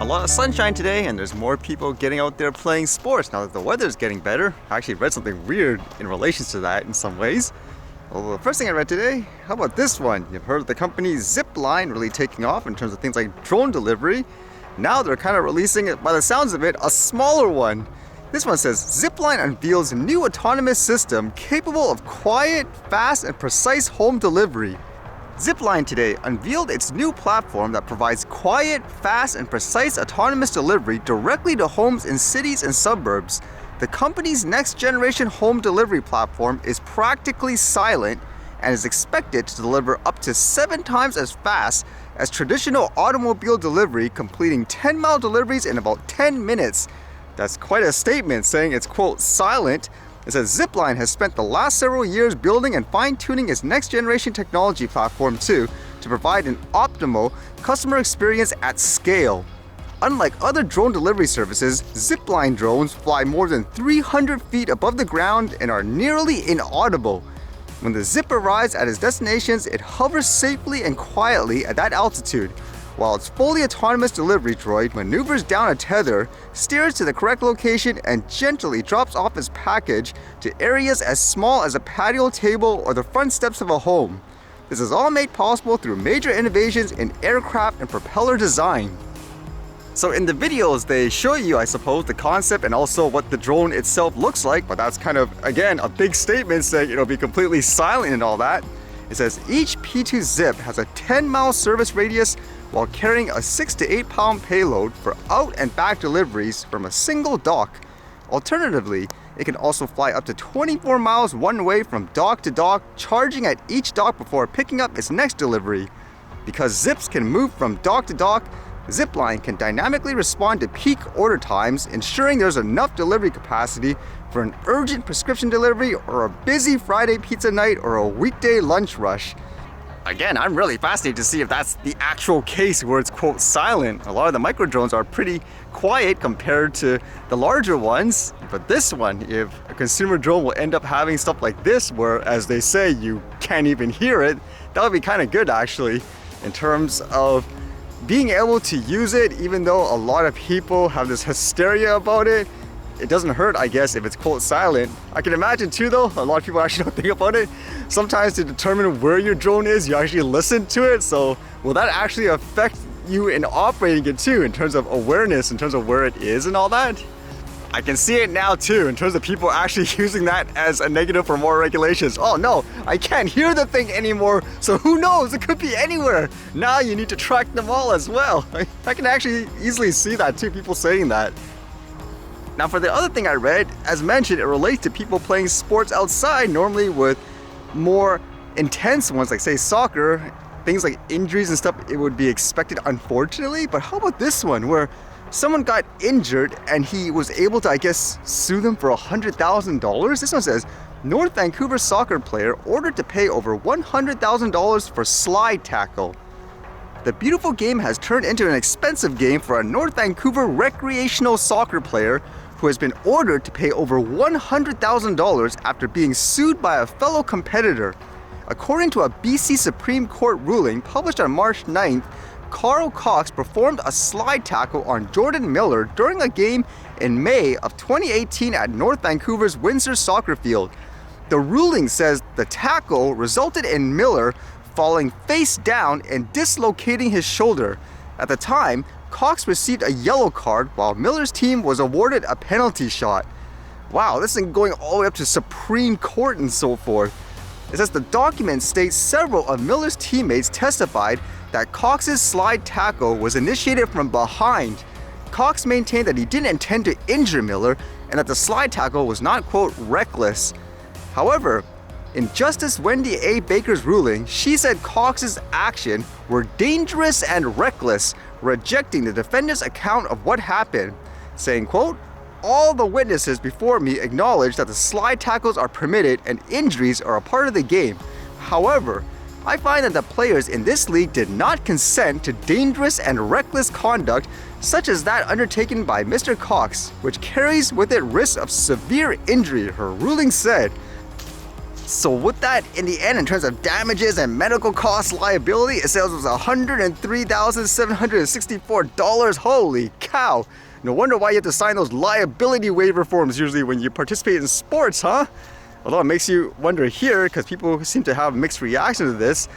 lot of sunshine today and there's more people getting out there playing sports now that the weather's getting better. I actually read something weird in relation to that in some ways. Well, the first thing I read today, how about this one? You've heard of the company Zipline really taking off in terms of things like drone delivery. Now they're kind of releasing it, by the sounds of it, a smaller one. This one says, Zipline unveils new autonomous system capable of quiet, fast, and precise home delivery. Zipline today unveiled its new platform that provides quiet, fast, and precise autonomous delivery directly to homes in cities and suburbs. The company's next-generation home delivery platform is practically silent and is expected to deliver up to 7 times as fast as traditional automobile delivery, completing 10-mile deliveries in about 10 minutes. That's quite a statement, saying it's, quote, silent. It says Zipline has spent the last several years building and fine-tuning its next-generation technology platform too, to provide an optimal customer experience at scale. Unlike other drone delivery services, Zipline drones fly more than 300 feet above the ground and are nearly inaudible. When the Zip arrives at its destinations, it hovers safely and quietly at that altitude, while its fully autonomous delivery droid maneuvers down a tether, steers to the correct location, and gently drops off its package to areas as small as a patio table or the front steps of a home. This is all made possible through major innovations in aircraft and propeller design. So in the videos, they show you, I suppose, the concept and also what the drone itself looks like, but that's kind of, again, a big statement saying it'll be completely silent and all that. It says each P2 Zip has a 10-mile service radius while carrying a 6 to 8 pound payload for out and back deliveries from a single dock. Alternatively, it can also fly up to 24 miles one way from dock to dock, charging at each dock before picking up its next delivery. Because Zips can move from dock to dock, Zipline can dynamically respond to peak order times, ensuring there's enough delivery capacity for an urgent prescription delivery or a busy Friday pizza night or a weekday lunch rush. Again, I'm really fascinated to see if that's the actual case where it's, quote, silent. A lot of the micro drones are pretty quiet compared to the larger ones, but this one, if a consumer drone will end up having stuff like this where, as they say, you can't even hear it, that would be kind of good actually in terms of being able to use it. Even though a lot of people have this hysteria about it, it doesn't hurt, I guess, if it's, quote, silent. I can imagine too, though, a lot of people actually don't think about it. Sometimes to determine where your drone is, you actually listen to it. So will that actually affect you in operating it too, in terms of awareness, in terms of where it is and all that? I can see it now too, in terms of people actually using that as a negative for more regulations. Oh no, I can't hear the thing anymore, so who knows, it could be anywhere. Now you need to track them all as well. I can actually easily see that too, people saying that. Now for the other thing I read, as mentioned, it relates to people playing sports outside, normally with more intense ones, like say soccer, things like injuries and stuff, it would be expected, unfortunately. But how about this one, where someone got injured and he was able to, I guess, sue them for $100,000? This one says, North Vancouver soccer player ordered to pay over $100,000 for slide tackle. The beautiful game has turned into an expensive game for a North Vancouver recreational soccer player who has been ordered to pay over $100,000 after being sued by a fellow competitor. According to a BC Supreme Court ruling published on March 9th, Carl Cox performed a slide tackle on Jordan Miller during a game in May of 2018 at North Vancouver's Windsor soccer field. The ruling says the tackle resulted in Miller falling face down and dislocating his shoulder. At the time, Cox received a yellow card while Miller's team was awarded a penalty shot. Wow, this thing going all the way up to Supreme Court and so forth. It says the document states several of Miller's teammates testified that Cox's slide tackle was initiated from behind. Cox maintained that he didn't intend to injure Miller and that the slide tackle was not, quote, reckless. However, in Justice Wendy A. Baker's ruling, she said Cox's actions were dangerous and reckless, rejecting the defendant's account of what happened, saying, quote, all the witnesses before me acknowledge that the slide tackles are permitted and injuries are a part of the game. However, I find that the players in this league did not consent to dangerous and reckless conduct such as that undertaken by Mr. Cox, which carries with it risks of severe injury, her ruling said. So with that, in the end, in terms of damages and medical costs liability, it says it was $103,764. Holy cow! No wonder why you have to sign those liability waiver forms usually when you participate in sports, huh? Although it makes you wonder here, because people seem to have mixed reactions to this,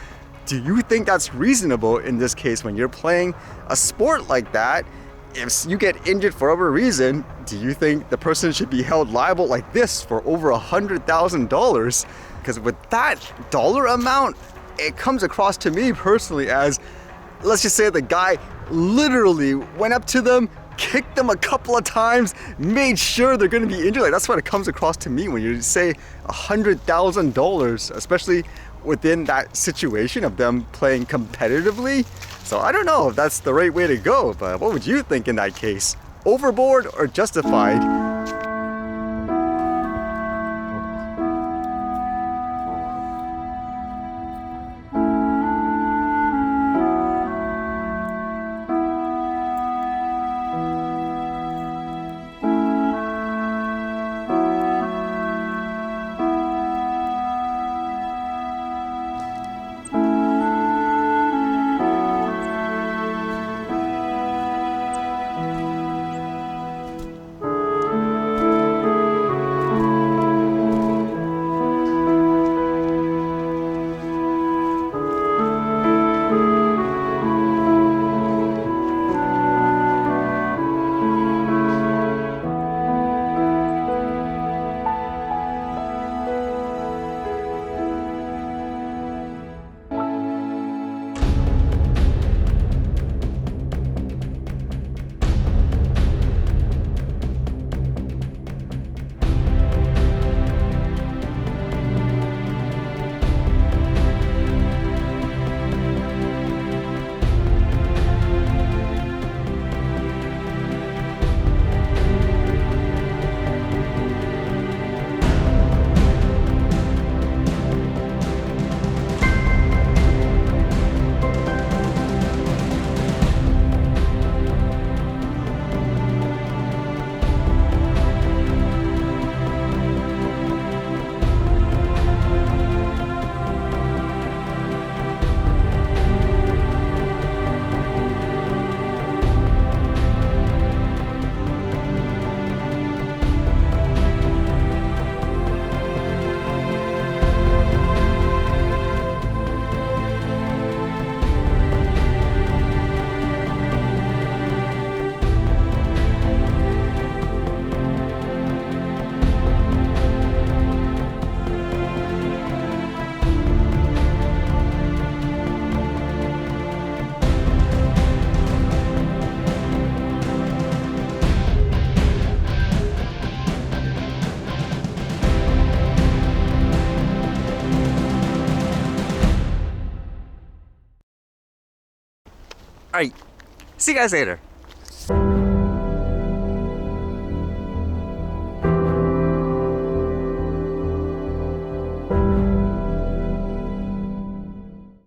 do you think that's reasonable in this case when you're playing a sport like that? If you get injured for whatever reason, do you think the person should be held liable like this for over $100,000? Because with that dollar amount, it comes across to me personally as, let's just say the guy literally went up to them, kicked them a couple of times, made sure they're going to be injured. Like, that's what it comes across to me when you say $100,000, especially within that situation of them playing competitively. So I don't know if that's the right way to go, but what would you think in that case? Overboard or justified? Alright, see you guys later.